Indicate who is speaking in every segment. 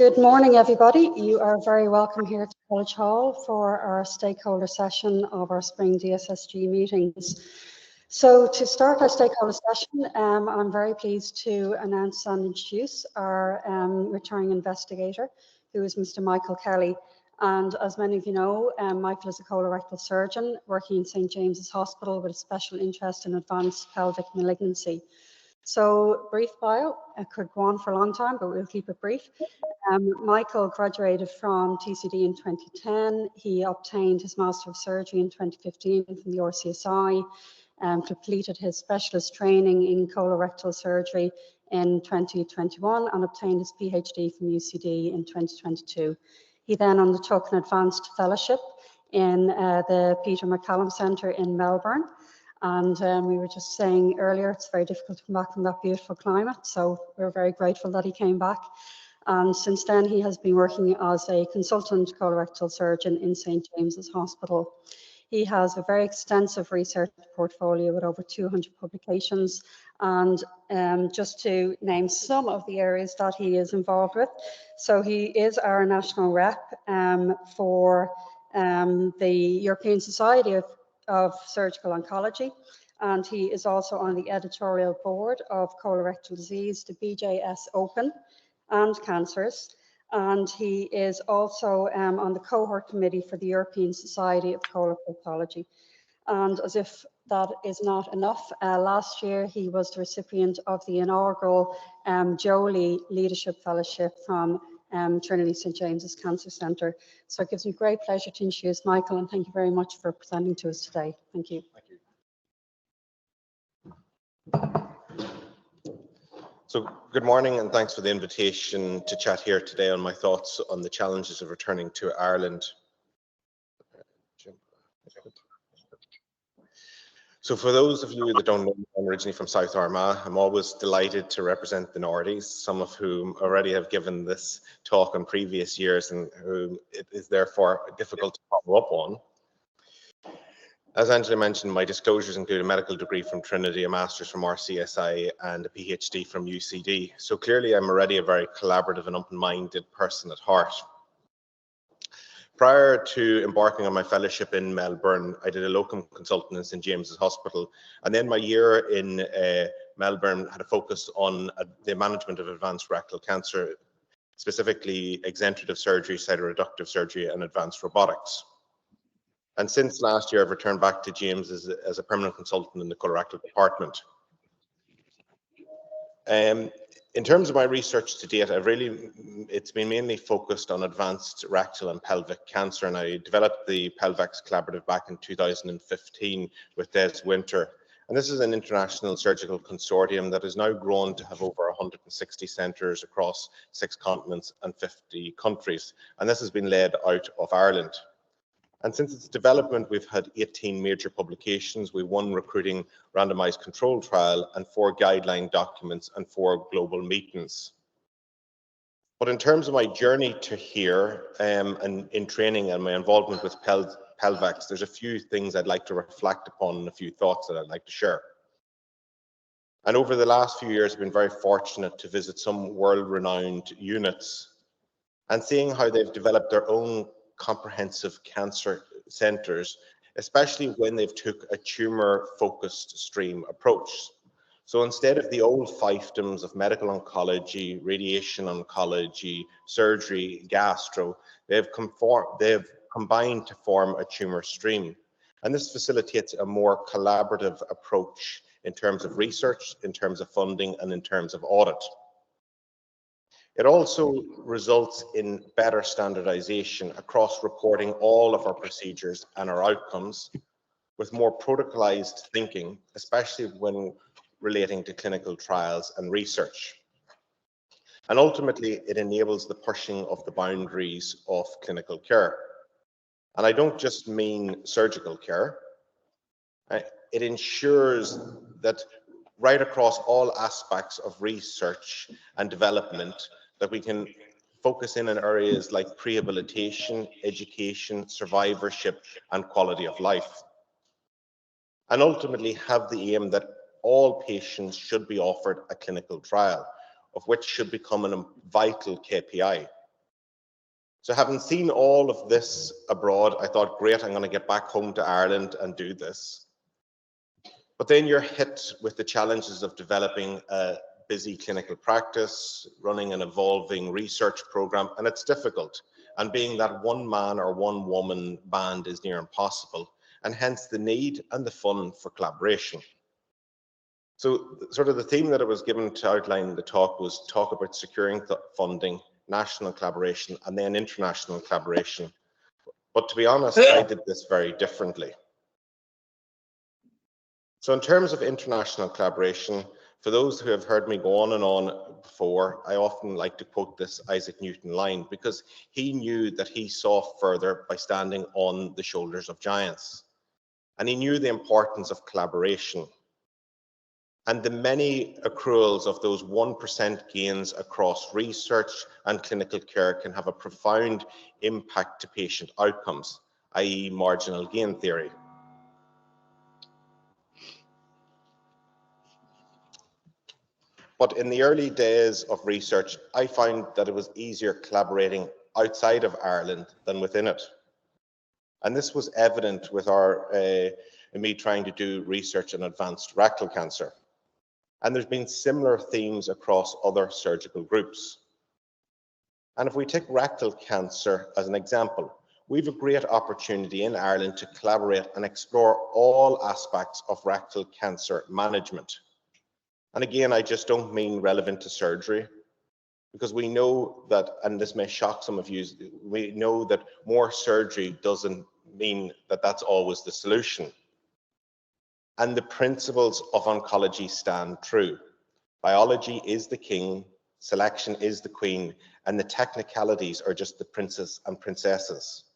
Speaker 1: Good morning, everybody. You are very welcome here to College Hall for our stakeholder session of our spring DSSG meetings. So to start our stakeholder session, I'm very pleased to announce and introduce our returning investigator, who is Mr. Michael Kelly. And as many of you know, Michael is a colorectal surgeon working in St. James's Hospital with a special interest in advanced pelvic malignancy. So brief bio, it could go on for a long time, but we'll keep it brief. Michael graduated from TCD in 2010. He obtained his Master of Surgery in 2015 from the RCSI, completed his specialist training in colorectal surgery in 2021 and obtained his PhD from UCD in 2022. He then undertook an advanced fellowship in the Peter MacCallum Centre in Melbourne. And we were just saying earlier, it's very difficult to come back from that beautiful climate. So we're very grateful that he came back. And since then, he has been working as a consultant colorectal surgeon in St. James's Hospital. He has a very extensive research portfolio with over 200 publications. And just to name some of the areas that he is involved with. So he is our national rep for the European Society of Surgical Oncology, and he is also on the editorial board of Colorectal Disease, the BJS Open and Cancers, and he is also on the cohort committee for the European Society of Colorectal Pathology. And as if that is not enough, last year he was the recipient of the inaugural Jolie Leadership Fellowship from Trinity St. James's Cancer Centre. So it gives me great pleasure to introduce Michael, and thank you very much for presenting to us today. Thank you.
Speaker 2: Thank you. So good morning, and thanks for the invitation to chat here today on my thoughts on the challenges of returning to Ireland. So for those of you that don't know, I'm originally from South Armagh. I'm always delighted to represent the Nordies, some of whom already have given this talk in previous years and whom it is therefore difficult to follow up on. As Angela mentioned, my disclosures include a medical degree from Trinity, a master's from RCSI, and a PhD from UCD. So clearly I'm already a very collaborative and open-minded person at heart. Prior to embarking on my fellowship in Melbourne, I did a locum consultant in St. James's Hospital, and then my year in Melbourne had a focus on the management of advanced rectal cancer, specifically exenterative surgery, cytoreductive surgery, and advanced robotics. And since last year, I've returned back to James as a permanent consultant in the colorectal department. In terms of my research to date, it's been mainly focused on advanced rectal and pelvic cancer, and I developed the Pelvex Collaborative back in 2015 with Des Winter. And this is an international surgical consortium that has now grown to have over 160 centres across 6 continents and 50 countries. And this has been led out of Ireland. And since its development, we've had 18 major publications, we 1 recruiting randomized control trial and 4 guideline documents and 4 global meetings. But in terms of my journey to here and in training and my involvement with Pelvex, there's a few things I'd like to reflect upon and a few thoughts that I'd like to share. And over the last few years, I've been very fortunate to visit some world-renowned units and seeing how they've developed their own comprehensive cancer centres, especially when they've took a tumour-focused stream approach. So instead of the old fiefdoms of medical oncology, radiation oncology, surgery, gastro, they've combined to form a tumour stream. And this facilitates a more collaborative approach in terms of research, in terms of funding, and in terms of audit. It also results in better standardization across reporting all of our procedures and our outcomes with more protocolized thinking, especially when relating to clinical trials and research. And ultimately, it enables the pushing of the boundaries of clinical care. And I don't just mean surgical care. It ensures that right across all aspects of research and development, that we can focus in on areas like prehabilitation, education, survivorship, and quality of life. And ultimately have the aim that all patients should be offered a clinical trial, of which should become a vital KPI. So having seen all of this abroad, I thought, great, I'm going to get back home to Ireland and do this. But then you're hit with the challenges of developing a busy clinical practice, running an evolving research program, and it's difficult. And being that one man or one woman band is near impossible, and hence the need and the fun for collaboration. So sort of the theme that I was given to outline the talk was talk about securing funding, national collaboration, and then international collaboration. But to be honest, I did this very differently. So in terms of international collaboration, for those who have heard me go on and on before, I often like to quote this Isaac Newton line, because he knew that he saw further by standing on the shoulders of giants. And he knew the importance of collaboration. And the many accruals of those 1% gains across research and clinical care can have a profound impact to patient outcomes, i.e. marginal gain theory. But in the early days of research, I found that it was easier collaborating outside of Ireland than within it. And this was evident with me trying to do research on advanced rectal cancer. And there's been similar themes across other surgical groups. And if we take rectal cancer as an example, we have a great opportunity in Ireland to collaborate and explore all aspects of rectal cancer management. And again, I just don't mean relevant to surgery, because we know that, and this may shock some of you, we know that more surgery doesn't mean that that's always the solution. And the principles of oncology stand true. Biology is the king, selection is the queen, and the technicalities are just the princes and princesses.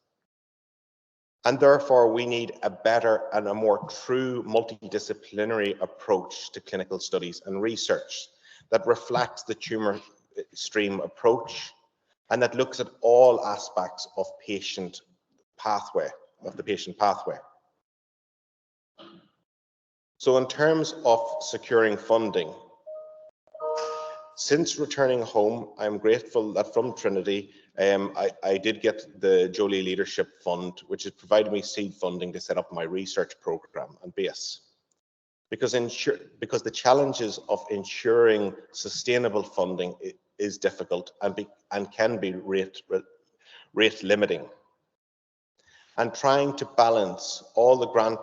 Speaker 2: And therefore, we need a better and a more true multidisciplinary approach to clinical studies and research that reflects the tumor stream approach and that looks at all aspects of the patient pathway. So in terms of securing funding, since returning home, I'm grateful that from Trinity, I did get the Jolie Leadership Fund, which has provided me seed funding to set up my research program and base. Because the challenges of ensuring sustainable funding is difficult and can be rate limiting. And trying to balance all the grant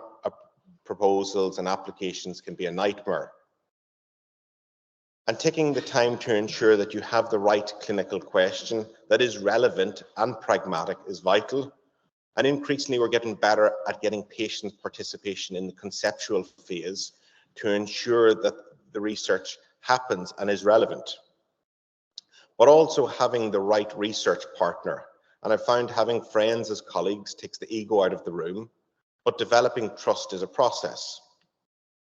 Speaker 2: proposals and applications can be a nightmare. And taking the time to ensure that you have the right clinical question that is relevant and pragmatic is vital. And increasingly, we're getting better at getting patient participation in the conceptual phase to ensure that the research happens and is relevant. But also having the right research partner. And I found having friends as colleagues takes the ego out of the room, but developing trust is a process.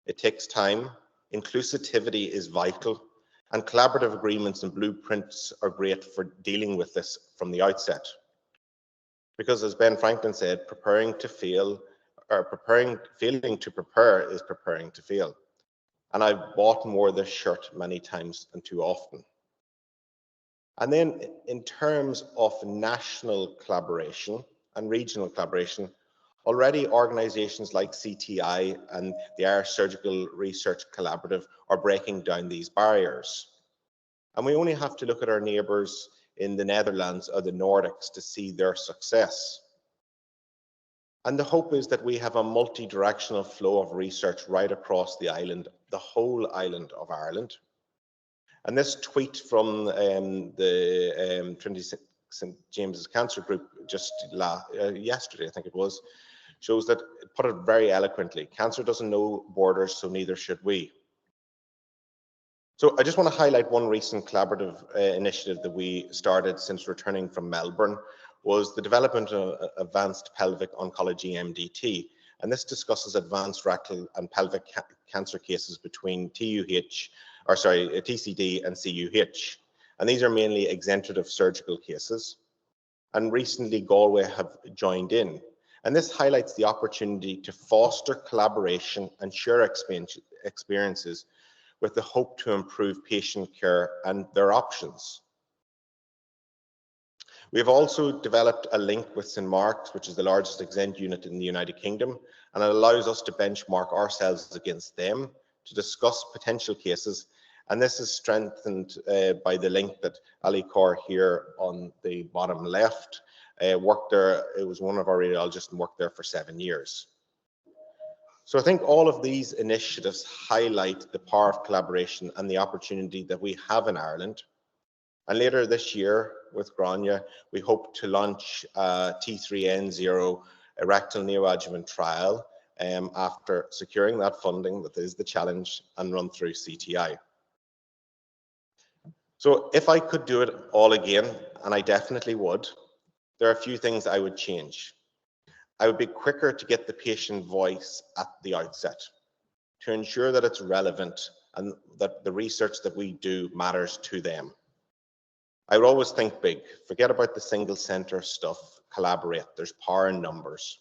Speaker 2: It takes time. Inclusivity is vital, and collaborative agreements and blueprints are great for dealing with this from the outset. Because as Ben Franklin said, failing to prepare is preparing to fail. And I've bought more this shirt many times and too often. And then in terms of national collaboration and regional collaboration, already organisations like CTI and the Irish Surgical Research Collaborative are breaking down these barriers. And we only have to look at our neighbours in the Netherlands or the Nordics to see their success. And the hope is that we have a multi-directional flow of research right across the island, the whole island of Ireland. And this tweet from the Trinity St James's Cancer Group just yesterday, I think it was, shows that, put it very eloquently, cancer doesn't know borders, so neither should we. So I just want to highlight one recent collaborative initiative that we started since returning from Melbourne, was the development of advanced pelvic oncology MDT. And this discusses advanced rectal and pelvic cancer cases between TCD and CUH. And these are mainly exenterative surgical cases. And recently Galway have joined in. And this highlights the opportunity to foster collaboration and share experiences with the hope to improve patient care and their options. We have also developed a link with St Mark's, which is the largest exempt unit in the United Kingdom, and it allows us to benchmark ourselves against them to discuss potential cases. And this is strengthened by the link that Ali Kaur here on the bottom left worked there. It was one of our radiologists and worked there for 7 years. So I think all of these initiatives highlight the power of collaboration and the opportunity that we have in Ireland. And later this year with Grania, we hope to launch a T3N0 rectal neoadjuvant trial after securing that funding, that is the challenge, and run through CTI. So if I could do it all again, and I definitely would, there are a few things I would change. I would be quicker to get the patient voice at the outset, to ensure that it's relevant and that the research that we do matters to them. I would always think big, forget about the single center stuff, collaborate, there's power in numbers.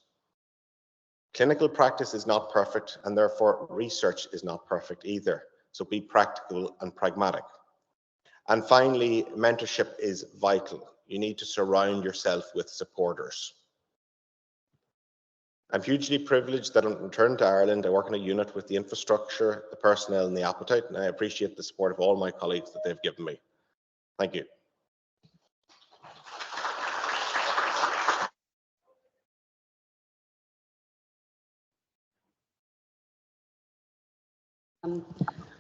Speaker 2: Clinical practice is not perfect, and therefore research is not perfect either. So be practical and pragmatic. And finally, mentorship is vital. You need to surround yourself with supporters. I'm hugely privileged that I'm returned to Ireland. I work in a unit with the infrastructure, the personnel, and the appetite, and I appreciate the support of all my colleagues that they've given me. Thank you.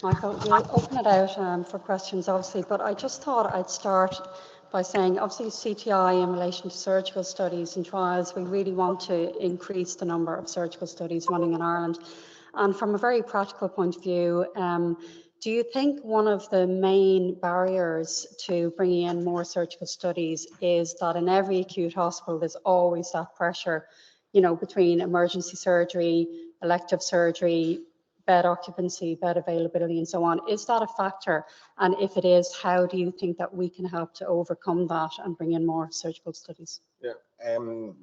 Speaker 1: Michael, we'll open it out for questions, obviously, but I just thought I'd start by saying, obviously, CTI in relation to surgical studies and trials, we really want to increase the number of surgical studies running in Ireland. And from a very practical point of view, do you think one of the main barriers to bringing in more surgical studies is that in every acute hospital, there's always that pressure, you know, between emergency surgery, elective surgery, bed occupancy, bed availability, and so on? Is that a factor? And if it is, how do you think that we can help to overcome that and bring in more surgical studies?
Speaker 2: Yeah, I'll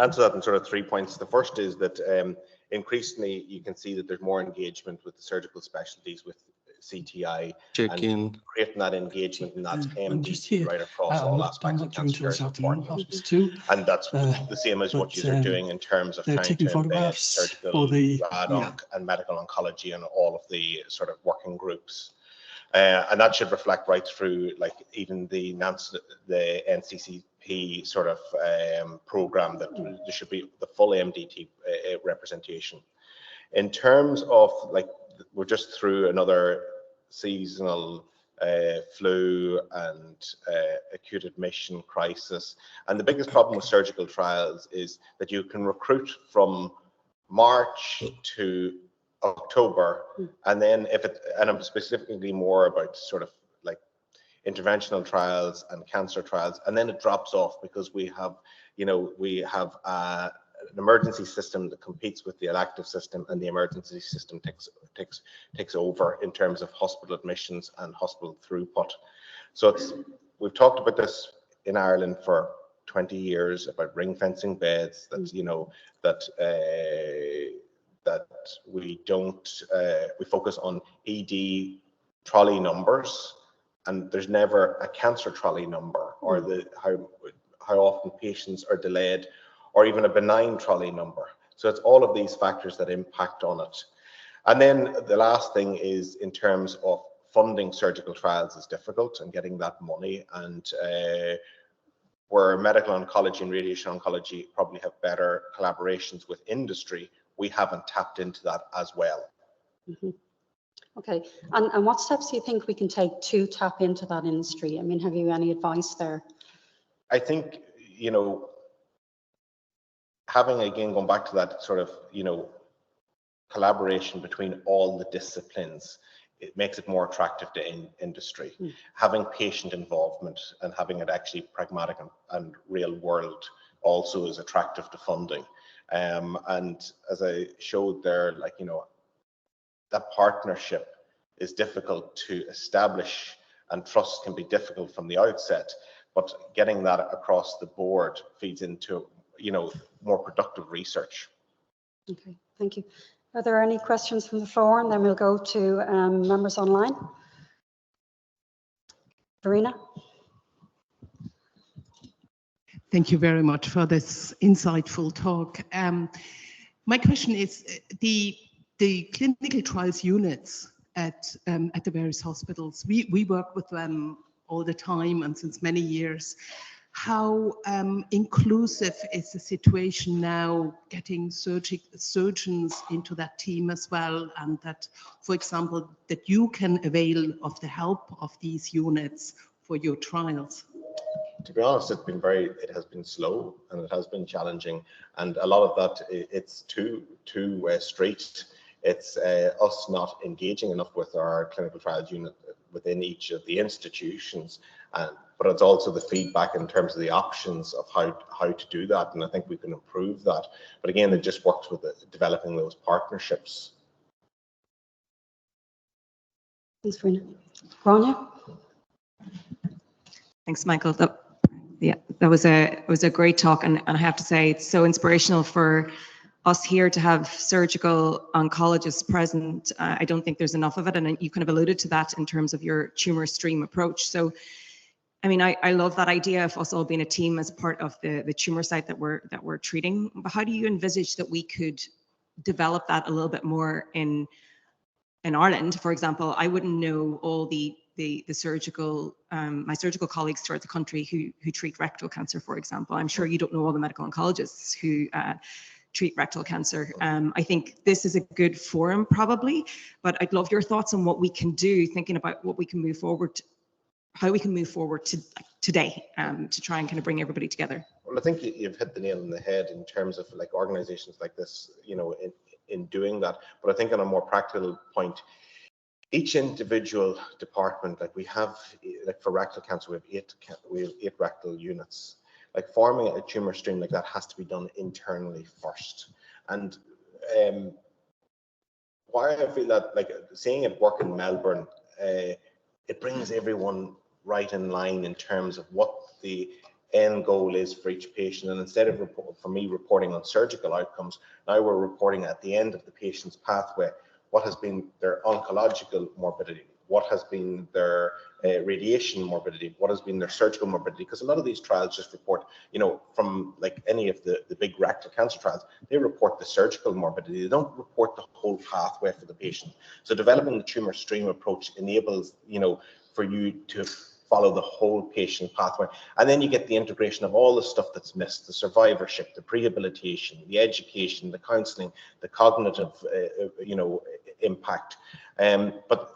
Speaker 2: answer that in sort of 3 points. The first is that increasingly you can see that there's more engagement with the surgical specialties, with CTI, and creating that engagement and that MDT right across all aspects of cancer is important. And that's the same as what you're doing in terms of trying to embed surgical, rad-onc, and medical oncology and all of the sort of working groups. And that should reflect right through, like, even the NCCP sort of program, that there should be the full MDT representation. In terms of, like, we're just through another seasonal flu and acute admission crisis. And the biggest problem with surgical trials is that you can recruit from March to October, and then and I'm specifically more about sort of like interventional trials and cancer trials, and then it drops off because we have, you know, an emergency system that competes with the elective system, and the emergency system takes over in terms of hospital admissions and hospital throughput. So we've talked about this in Ireland for 20 years about ring fencing beds, that, you know, that we focus on ED trolley numbers, and there's never a cancer trolley number, or how often patients are delayed, or even a benign trolley number. So it's all of these factors that impact on it. And then the last thing is, in terms of funding surgical trials is difficult, and getting that money, and where medical oncology and radiation oncology probably have better collaborations with industry, we haven't tapped into that as well.
Speaker 1: Mm-hmm. Okay, and what steps do you think we can take to tap into that industry? I mean, have you any advice there?
Speaker 2: I think, you know, having, again, going back to that sort of, you know, collaboration between all the disciplines, it makes it more attractive to industry. Having patient involvement and having it actually pragmatic and real world also is attractive to funding. And as I showed there, like, you know, that partnership is difficult to establish, and trust can be difficult from the outset, but getting that across the board feeds into, you know, more productive research.
Speaker 1: Okay, thank you. Are there any questions from the floor? And then we'll go to members online. Verena?
Speaker 3: Thank you very much for this insightful talk. My question is the clinical trials units at the various hospitals. We work with them all the time and since many years. How inclusive is the situation now, getting surgeons into that team as well, and that, for example, that you can avail of the help of these units for your trials?
Speaker 2: To be honest, it has been slow and it has been challenging, and a lot of that it's too straight. It's us not engaging enough with our clinical trials unit within each of the institutions, but it's also the feedback in terms of the options of how to do that, and I think we can improve that. But again, it just works with developing those partnerships.
Speaker 1: Thanks, Rina. Grania?
Speaker 4: Thanks, Michael. That was a great talk, and I have to say it's so inspirational for us here to have surgical oncologists present. I don't think there's enough of it, and you kind of alluded to that in terms of your tumor stream approach. So, I mean, I love that idea of us all being a team as part of the tumor site that we're treating. But how do you envisage that we could develop that a little bit more in Ireland? For example, I wouldn't know all the surgical, my surgical colleagues throughout the country who treat rectal cancer, for example. I'm sure you don't know all the medical oncologists who treat rectal cancer. I think this is a good forum probably, but I'd love your thoughts on what we can do, thinking about what we can move forward, how we can move forward to today to try and kind of bring everybody together.
Speaker 2: Well, I think you've hit the nail on the head in terms of like organizations like this, you know, in doing that. But I think on a more practical point, each individual department, like we have, like for rectal cancer, we have eight rectal units. Like forming a tumor stream like that has to be done internally first. And why I feel that, like seeing it work in Melbourne, it brings everyone right in line in terms of what the end goal is for each patient. And instead of reporting on surgical outcomes, now we're reporting at the end of the patient's pathway what has been their oncological morbidity, what has been their radiation morbidity, what has been their surgical morbidity, because a lot of these trials just report, you know, from like any of the big rectal cancer trials, they report the surgical morbidity, they don't report the whole pathway for the patient. So developing the tumor stream approach enables, you know, for you to follow the whole patient pathway, and then you get the integration of all the stuff that's missed, the survivorship, the prehabilitation, the education, the counselling, the cognitive you know, impact. But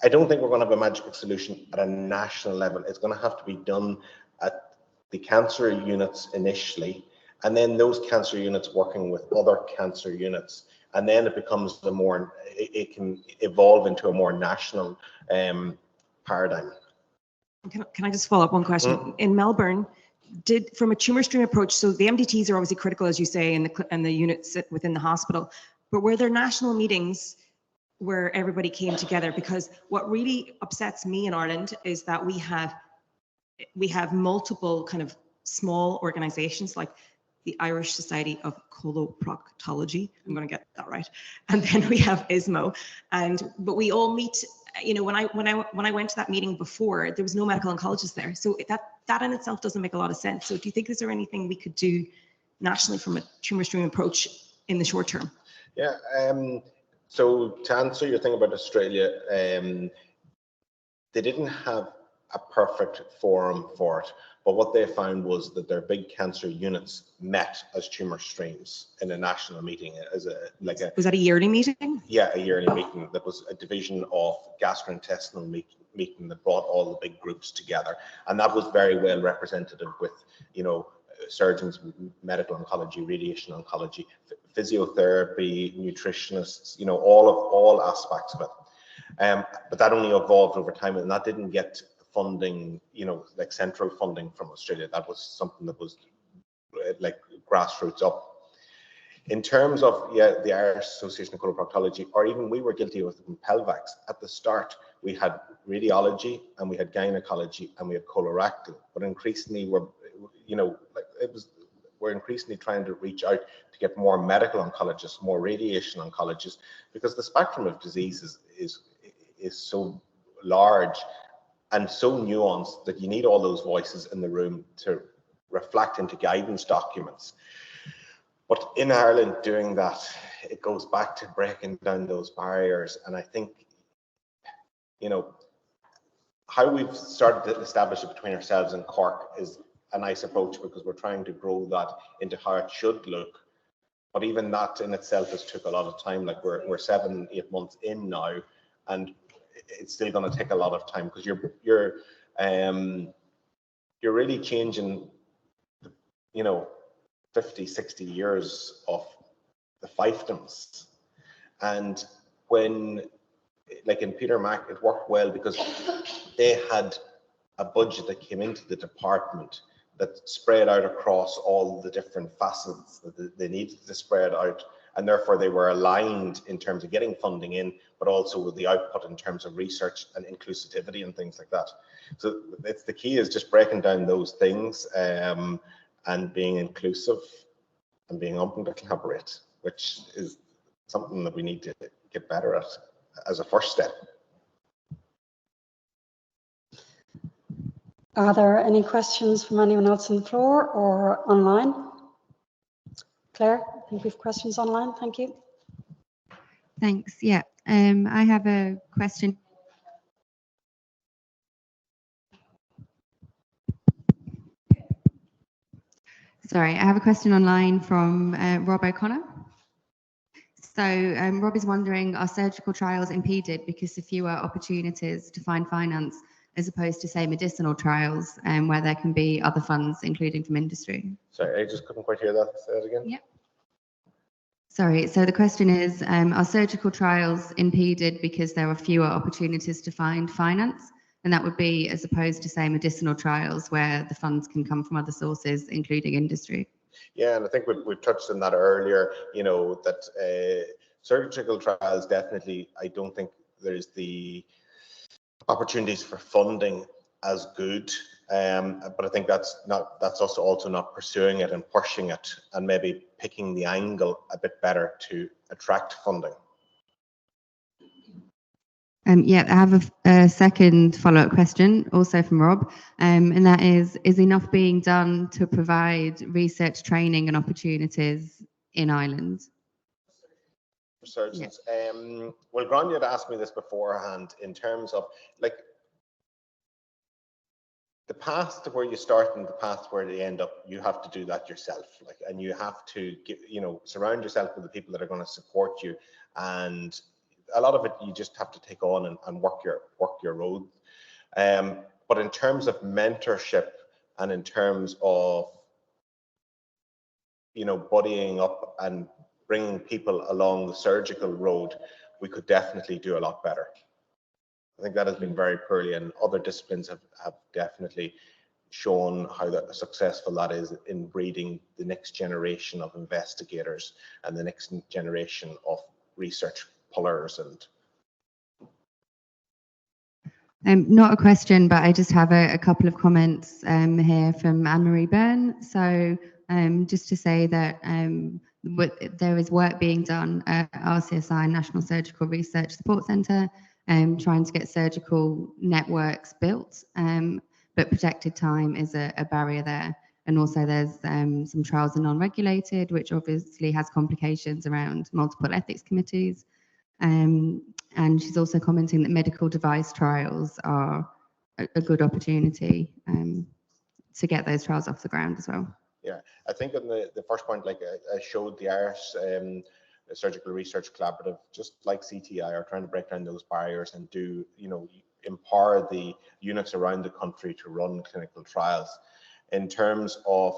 Speaker 2: I don't think we're going to have a magical solution at a national level. It's going to have to be done at the cancer units initially, and then those cancer units working with other cancer units, and then it becomes it can evolve into a more national paradigm.
Speaker 4: Can I just follow up one question? In Melbourne, from a tumor stream approach, so the MDTs are obviously critical, as you say, and the units sit within the hospital, but were there national meetings where everybody came together? Because what really upsets me in Ireland is that we have multiple kind of small organizations like the Irish Society of Coloproctology, I'm going to get that right, and then we have ISMO, but we all meet. You know, when I went to that meeting before, there was no medical oncologist there, so that in itself doesn't make a lot of sense. So do you think is there anything we could do nationally from a tumor stream approach in the short term?
Speaker 2: Yeah. So to answer your thing about Australia, they didn't have a perfect forum for it, but what they found was that their big cancer units met as tumor streams in a national meeting as
Speaker 4: was that a yearly meeting?
Speaker 2: Yeah, a yearly meeting that was a division of gastrointestinal meeting that brought all the big groups together, and that was very well representative with, you know, surgeons, medical oncology, radiation oncology, physiotherapy, nutritionists, you know, all aspects of it. But that only evolved over time, and that didn't get funding, you know, like central funding from Australia. That was something that was like grassroots up. In terms of the Irish Association of Coloproctology, or even we were guilty of in Pelvax, at the start we had radiology and we had gynecology and we had colorectal, but increasingly we're increasingly trying to reach out to get more medical oncologists, more radiation oncologists, because the spectrum of diseases is so large and so nuanced that you need all those voices in the room to reflect into guidance documents. But in Ireland, doing that, it goes back to breaking down those barriers. And I think, you know, how we've started to establish it between ourselves and Cork is a nice approach, because we're trying to grow that into how it should look. But even that in itself has took a lot of time. Like we're 7-8 months in now, and it's still going to take a lot of time, because you're really changing, you know, 50, 60 years of the fiefdoms. And when, like in Peter Mac, it worked well because they had a budget that came into the department that spread out across all the different facets that they needed to spread out, and therefore they were aligned in terms of getting funding in, but also with the output in terms of research and inclusivity and things like that. So it's the key is just breaking down those things, and being inclusive and being open to collaborate, which is something that we need to get better at as a first step.
Speaker 1: Are there any questions from anyone else on the floor or online? Claire, I think we have questions online. Thank you.
Speaker 5: Thanks. Yeah, I have a question. Sorry, I have a question online from Rob O'Connor. So Rob is wondering, are surgical trials impeded because of fewer opportunities to find finance, as opposed to, say, medicinal trials, where there can be other funds, including from industry?
Speaker 2: Sorry, I just couldn't quite hear that. Say that again.
Speaker 5: Yeah. Sorry, so the question is, are surgical trials impeded because there are fewer opportunities to find finance? And that would be as opposed to, say, medicinal trials where the funds can come from other sources, including industry.
Speaker 2: Yeah, and I think we've touched on that earlier, you know, that surgical trials definitely, I don't think there's the opportunities for funding as good. But I think that's us also not pursuing it and pushing it and maybe picking the angle a bit better to attract funding.
Speaker 5: Yeah, I have a second follow-up question, also from Rob, and that is enough being done to provide research training and opportunities in Ireland?
Speaker 2: For surgeons, yeah. Well, Grania had asked me this beforehand in terms of like the path to where you start and the path where you end up. You have to do that yourself, like, and you have to surround yourself with the people that are going to support you, and a lot of it you just have to take on and work your road. But in terms of mentorship and in terms of buddying up and bringing people along the surgical road, we could definitely do a lot better. I think that has been very poorly, and other disciplines have definitely shown how successful that is in breeding the next generation of investigators and the next generation of research pullers.
Speaker 5: And not a question, but I just have a couple of comments here from Anne-Marie Byrne. So just to say that there is work being done at RCSI, National Surgical Research Support Centre, trying to get surgical networks built, but protected time is a barrier there. And also there's some trials are non-regulated, which obviously has complications around multiple ethics committees. And she's also commenting that medical device trials are a good opportunity to get those trials off the ground as well.
Speaker 2: Yeah, I think on the first point, like I showed the Irish Surgical Research Collaborative, just like CTI, are trying to break down those barriers and do, empower the units around the country to run clinical trials. In terms of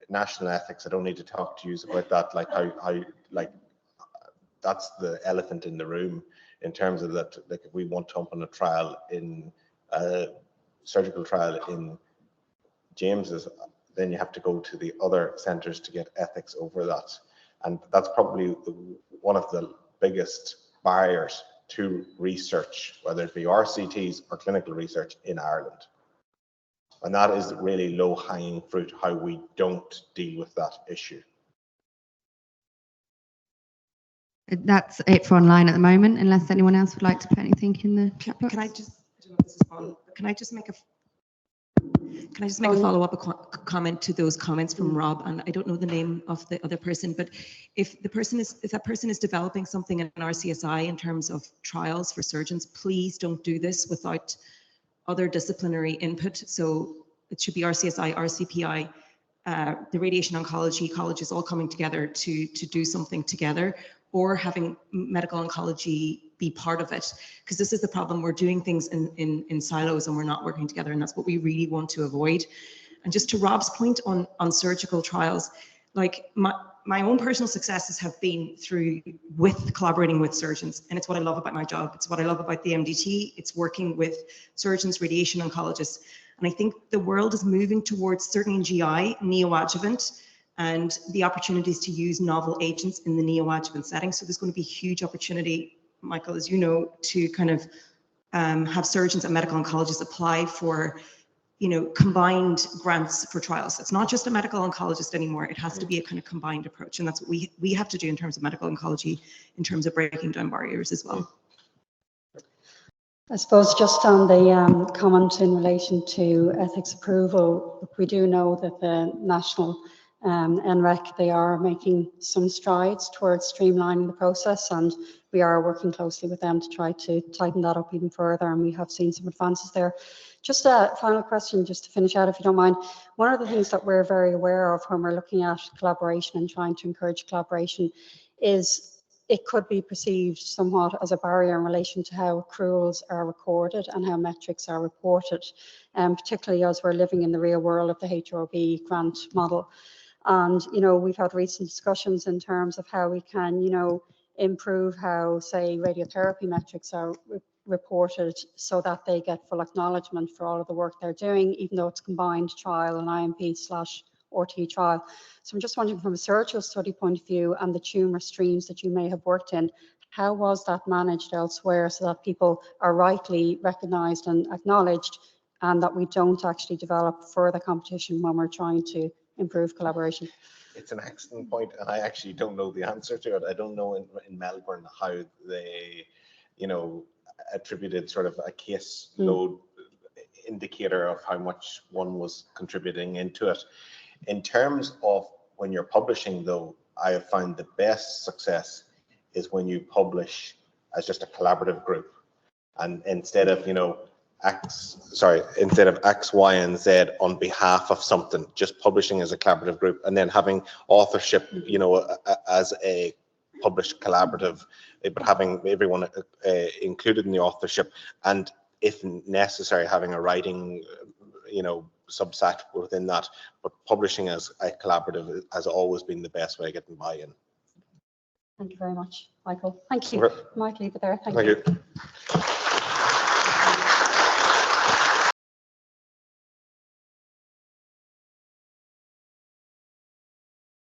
Speaker 2: national ethics, I don't need to talk to you about that, like how that's the elephant in the room in terms of that. Like if we want to open a trial in surgical trial in James's, then you have to go to the other centres to get ethics over that. And that's probably one of the biggest barriers to research, whether it be RCTs or clinical research in Ireland. And that is really low-hanging fruit, how we don't deal with that issue.
Speaker 5: That's it for online at the moment, unless anyone else would like to put anything in the chat box.
Speaker 4: Can I just, I don't know if this is on, can I just make a Can I just make a follow-up comment to those comments from Rob? And I don't know the name of the other person, but if that person is developing something in RCSI in terms of trials for surgeons, please don't do this without other disciplinary input. So it should be RCSI, RCPI, the radiation oncology colleges all coming together to do something together, or having medical oncology be part of it, because this is the problem. We're doing things in silos and we're not working together, and that's what we really want to avoid. And just to Rob's point on surgical trials, like my own personal successes have been through collaborating with surgeons, and it's what I love about my job. It's what I love about the MDT. It's working with surgeons, radiation oncologists. And I think the world is moving towards, certainly in GI, neoadjuvant, and the opportunities to use novel agents in the neoadjuvant setting. So there's going to be huge opportunity, Michael, as you know, to kind of have surgeons and medical oncologists apply for, combined grants for trials. It's not just a medical oncologist anymore. It has to be a kind of combined approach. And that's what we have to do in terms of medical oncology, in terms of breaking down barriers as well.
Speaker 1: I suppose just on the comment in relation to ethics approval, we do know that the national NREC, they are making some strides towards streamlining the process, and we are working closely with them to try to tighten that up even further, and we have seen some advances there. Just a final question, just to finish out, if you don't mind. One of the things that we're very aware of when we're looking at collaboration and trying to encourage collaboration is it could be perceived somewhat as a barrier in relation to how accruals are recorded and how metrics are reported, particularly as we're living in the real world of the HRB grant model. And, we've had recent discussions in terms of how we can, improve how, say, radiotherapy metrics are reported so that they get full acknowledgement for all of the work they're doing, even though it's combined trial and IMP/RT trial. So I'm just wondering, from a surgical study point of view and the tumour streams that you may have worked in, how was that managed elsewhere so that people are rightly recognised and acknowledged, and that we don't actually develop further competition when we're trying to improve collaboration?
Speaker 2: It's an excellent point, and I actually don't know the answer to it. I don't know in Melbourne how they, attributed sort of a case load indicator of how much one was contributing into it. In terms of when you're publishing, though, I have found the best success is when you publish as just a collaborative group, and instead of X, Y, and Z on behalf of something, just publishing as a collaborative group, and then having authorship, as a published collaborative, but having everyone included in the authorship, and if necessary, having a writing, subset within that, but publishing as a collaborative has always been the best way of getting buy-in.
Speaker 1: Thank you very much, Michael. Thank you.
Speaker 2: Okay.
Speaker 1: Might leave it there. Thank
Speaker 2: Thank
Speaker 1: you.
Speaker 2: you.